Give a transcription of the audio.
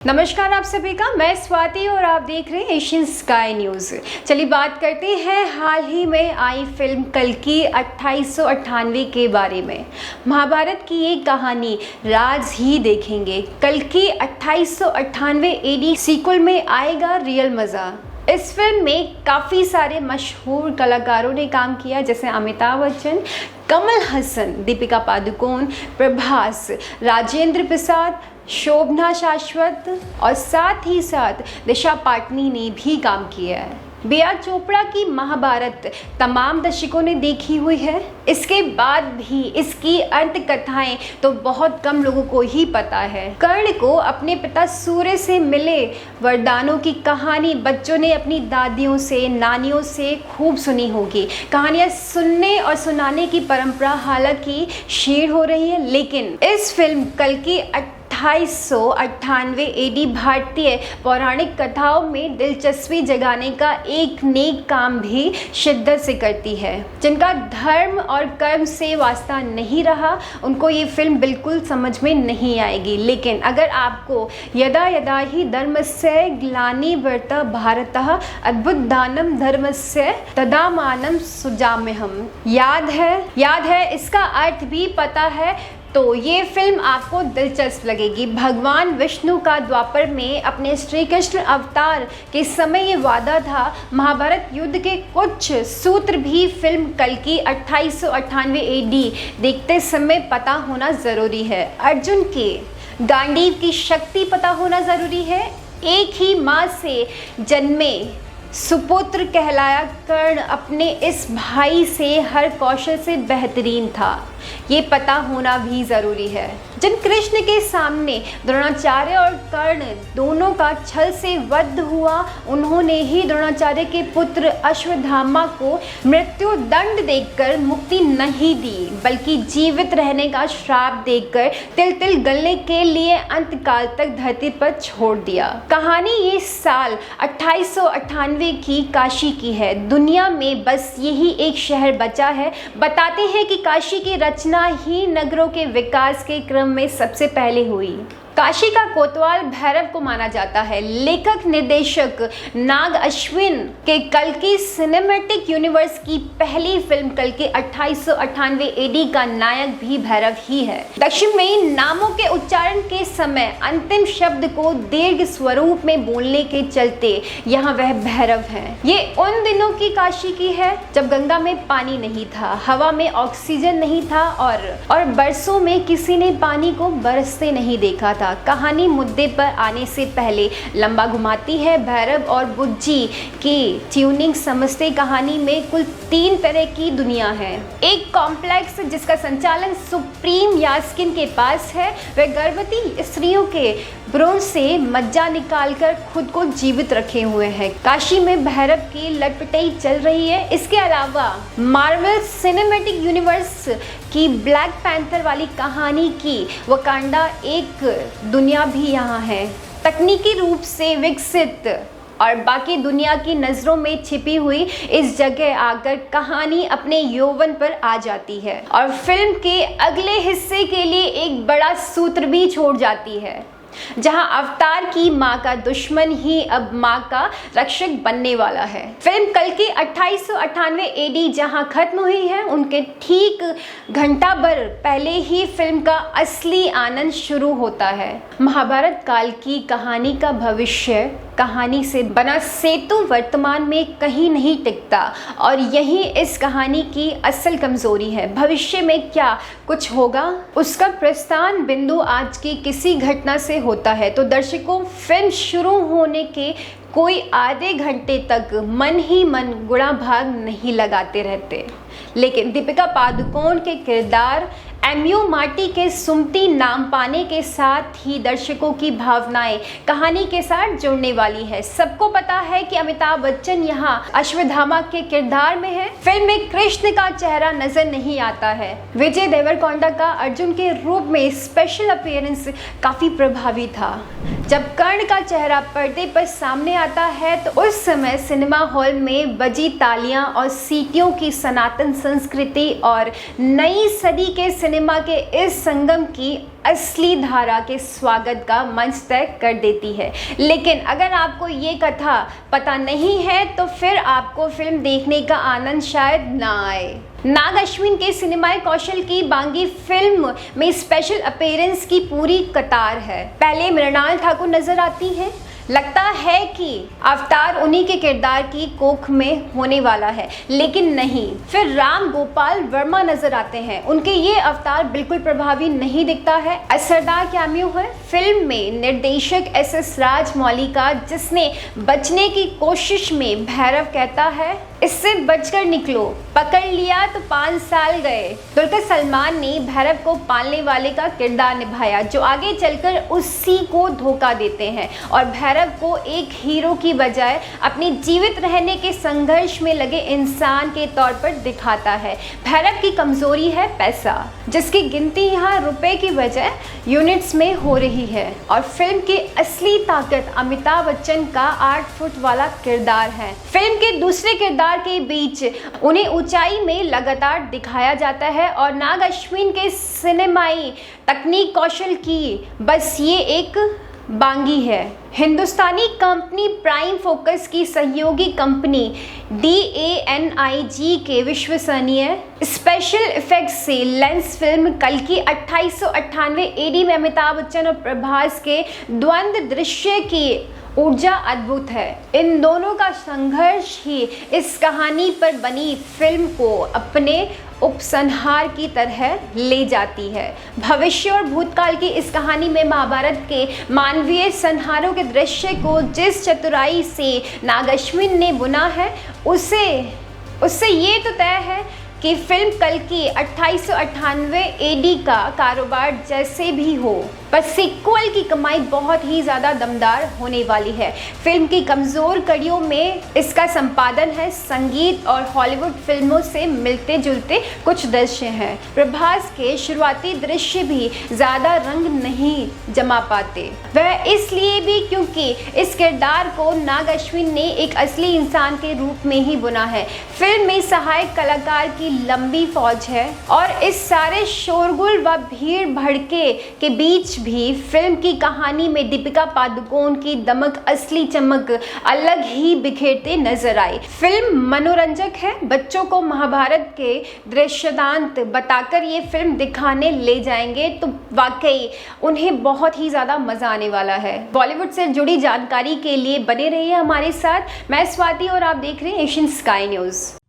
नमस्कार आप सभी का, मैं स्वाति और आप देख रहे हैं एशियन स्काई न्यूज़। चलिए बात करते हैं हाल ही में आई फिल्म कल्कि 2898 के बारे में। महाभारत की एक कहानी राज ही देखेंगे। कल्कि 2898 एडी सीक्वल में आएगा रियल मज़ा। इस फिल्म में काफ़ी सारे मशहूर कलाकारों ने काम किया, जैसे अमिताभ बच्चन, कमल हसन, दीपिका पादुकोण, प्रभास, राजेंद्र प्रसाद, शोभना शाश्वत और साथ ही साथ दिशा पाटनी ने भी काम किया है। बी.आर. चोपड़ा की महाभारत तमाम दर्शकों ने देखी हुई है। इसके बाद भी इसकी अंत कथाएं तो बहुत कम लोगों को ही पता है। कर्ण को अपने पिता सूर्य से मिले वरदानों की कहानी बच्चों ने अपनी दादियों से, नानियों से खूब सुनी होगी। कहानियां सुनने और सुनाने की परंपरा हालांकि क्षीण हो रही है, लेकिन इस फिल्म कल्कि 2898 एडी भारतीय पौराणिक कथाओं में दिलचस्पी जगाने का एक नेक काम भी शिद्दत से करती है। जिनका धर्म और कर्म से वास्ता नहीं रहा, उनको ये फिल्म बिल्कुल समझ में नहीं आएगी। लेकिन अगर आपको यदा यदा ही धर्मस्य ग्लानिर्भरता भारतः अभ्युत्थानं धर्मस्य तदात्मानं सृजाम्यहम् याद है, इसका अर्थ भी पता है, तो ये फिल्म आपको दिलचस्प लगेगी। भगवान विष्णु का द्वापर में अपने श्री कृष्ण अवतार के समय ये वादा था। महाभारत युद्ध के कुछ सूत्र भी फिल्म कल्कि 2898 एडी देखते समय पता होना ज़रूरी है। अर्जुन के गांडीव की शक्ति पता होना ज़रूरी है। एक ही माँ से जन्मे सुपुत्र कहलाया कर्ण अपने इस भाई से हर कौशल से बेहतरीन था, ये पता होना भी ज़रूरी है। जिन कृष्ण के सामने द्रोणाचार्य और कर्ण दोनों का छल से वध हुआ, उन्होंने ही द्रोणाचार्य के पुत्र अश्वत्थामा को मृत्यु दंड देकर मुक्ति नहीं दी, बल्कि जीवित रहने का श्राप देकर तिल तिल गलने के लिए अंतकाल तक धरती पर छोड़ दिया। कहानी ये साल 2898 की काशी की है। दुनिया में बस यही एक शहर बचा है। बताते हैं कि काशी की रचना ही नगरों के विकास के क्रम में सबसे पहले हुई। काशी का कोतवाल भैरव को माना जाता है। लेखक निर्देशक नाग अश्विन के कल्कि सिनेमैटिक यूनिवर्स की पहली फिल्म कल्कि 2898 एडी का नायक भी भैरव ही है। दक्षिण में नामों के उच्चारण के समय अंतिम शब्द को दीर्घ स्वरूप में बोलने के चलते यहाँ वह भैरव है। ये उन दिनों की काशी की है जब गंगा में पानी नहीं था, हवा में ऑक्सीजन नहीं था और बरसों में किसी ने पानी को बरसते नहीं देखा था। कहानी मुद्दे पर आने से पहले लंबा घुमाती है। भैरव और बुज्जी की ट्यूनिंग समझते कहानी में कुल 3 तरह की दुनिया है। एक कॉम्प्लेक्स जिसका संचालन सुप्रीम यास्किन के पास है। वह गर्भवती स्त्रियों के भ्रूण से मज्जा निकालकर खुद को जीवित रखे हुए हैं। काशी में भैरव की लटपटाई चल रही है। इसके अलावा मार्वल सिनेमैटिक यूनिवर्स की ब्लैक पैंथर वाली कहानी की वकांडा एक दुनिया भी यहाँ है। तकनीकी रूप से विकसित और बाकी दुनिया की नज़रों में छिपी हुई इस जगह आकर कहानी अपने यौवन पर आ जाती है और फिल्म के अगले हिस्से के लिए एक बड़ा सूत्र भी छोड़ जाती है, जहां अवतार की मां का दुश्मन ही अब मां का रक्षक बनने वाला है। फिल्म कल्कि 2898 एडी जहां खत्म हुई है, उनके ठीक घंटा भर पहले ही फिल्म का असली आनंद शुरू होता है। महाभारत काल की कहानी का भविष्य कहानी से बना सेतु वर्तमान में कहीं नहीं टिकता और यही इस कहानी की असल कमजोरी है। भविष्य में क्या कुछ होगा, उसका प्रस्थान बिंदु आज की किसी घटना से होता है तो दर्शकों फिल्म शुरू होने के कोई आधे घंटे तक मन ही मन गुणा भाग नहीं लगाते रहते। लेकिन दीपिका पादुकोण के किरदार एमयू माटी के सुमती नाम पाने के साथ ही दर्शकों की भावनाएं कहानी के साथ जुड़ने वाली है। सबको पता है कि अमिताभ बच्चन यहाँ अश्वत्थामा के किरदार में है। फिल्म में कृष्ण का चेहरा नजर नहीं आता है। विजय देवरकोंडा का अर्जुन के रूप में स्पेशल अपीयरेंस काफी प्रभावी था। जब कर्ण का चेहरा पर्दे पर सामने आता है तो उस समय सिनेमा हॉल में बजी तालियां और सीटियों की सनातन संस्कृति और नई सदी के सिनेमा के इस संगम की असली धारा के स्वागत का मंच तय कर देती है। लेकिन अगर आपको ये कथा पता नहीं है तो फिर आपको फिल्म देखने का आनंद शायद ना आए। नाग अश्विन के सिनेमाई कौशल की बांगी फिल्म में स्पेशल अपीयरेंस की पूरी कतार है। पहले मृणाल ठाकुर नजर आती है। लगता है कि अवतार उन्हीं के किरदार की कोख में होने वाला है, लेकिन नहीं। फिर राम गोपाल वर्मा नजर आते हैं। उनके ये अवतार बिल्कुल प्रभावी नहीं दिखता है। असरदार कैमियो है फिल्म में निर्देशक एस राजमौली का, जिसने बचने की कोशिश में भैरव कहता है, इससे बचकर निकलो, पकड़ लिया तो 5 साल गए। दुलकर सलमान ने भैरव को पालने वाले का किरदार निभाया, जो आगे चलकर उसी को धोखा देते हैं और भैरव को एक हीरो की बजाय अपनी जीवित रहने के संघर्ष में लगे इंसान के तौर पर दिखाता है। भैरव की कमजोरी है पैसा, जिसकी गिनती यहाँ रुपए की बजाय यूनिट्स में हो रही है। और फिल्म की असली ताकत अमिताभ बच्चन का 8 फुट वाला किरदार है। फिल्म के दूसरे किरदार के बीच उन्हें ऊंचाई में लगातार दिखाया जाता है और नाग अश्विन के सिनेमाई तकनीक कौशल की बस ये एक बांगी है। हिंदुस्तानी कंपनी प्राइम फोकस की सहयोगी कंपनी DANIG के विश्वसनीय स्पेशल इफेक्ट्स से लेंस फिल्म कल्कि 2898 AD में अमिताभ बच्चन और प्रभास के द्वंद्व दृश्य की ऊर्जा अद्भुत है। इन दोनों का संघर्ष ही इस कहानी पर बनी फिल्म को अपने उपसंहार की तरह ले जाती है। भविष्य और भूतकाल की इस कहानी में महाभारत के मानवीय संहारों के दृश्य को जिस चतुराई से नाग अश्विन ने बुना है, उससे ये तो तय है कि फिल्म कल्कि 2898 AD का कारोबार जैसे भी हो, पर सीक्वल की कमाई बहुत ही ज़्यादा दमदार होने वाली है। फिल्म की कमज़ोर कड़ियों में इसका संपादन है, संगीत और हॉलीवुड फिल्मों से मिलते जुलते कुछ दृश्य हैं। प्रभास के शुरुआती दृश्य भी ज़्यादा रंग नहीं जमा पाते, वह इसलिए भी क्योंकि इस किरदार को नाग अश्विन ने एक असली इंसान के रूप में ही बुना है। फिल्म में सहायक कलाकार की लंबी फौज है और इस सारे शोरगुल व भीड़ भड़के के बीच भी फिल्म की कहानी में दीपिका पादुकोण की दमक, असली चमक अलग ही बिखेरते नजर आई। फिल्म मनोरंजक है। बच्चों को महाभारत के दृश्यदांत बताकर ये फिल्म दिखाने ले जाएंगे तो वाकई उन्हें बहुत ही ज़्यादा मज़ा आने वाला है। बॉलीवुड से जुड़ी जानकारी के लिए बने रहिए हमारे साथ। मैं स्वाति और आप देख रहे हैं एशियन स्काई न्यूज़।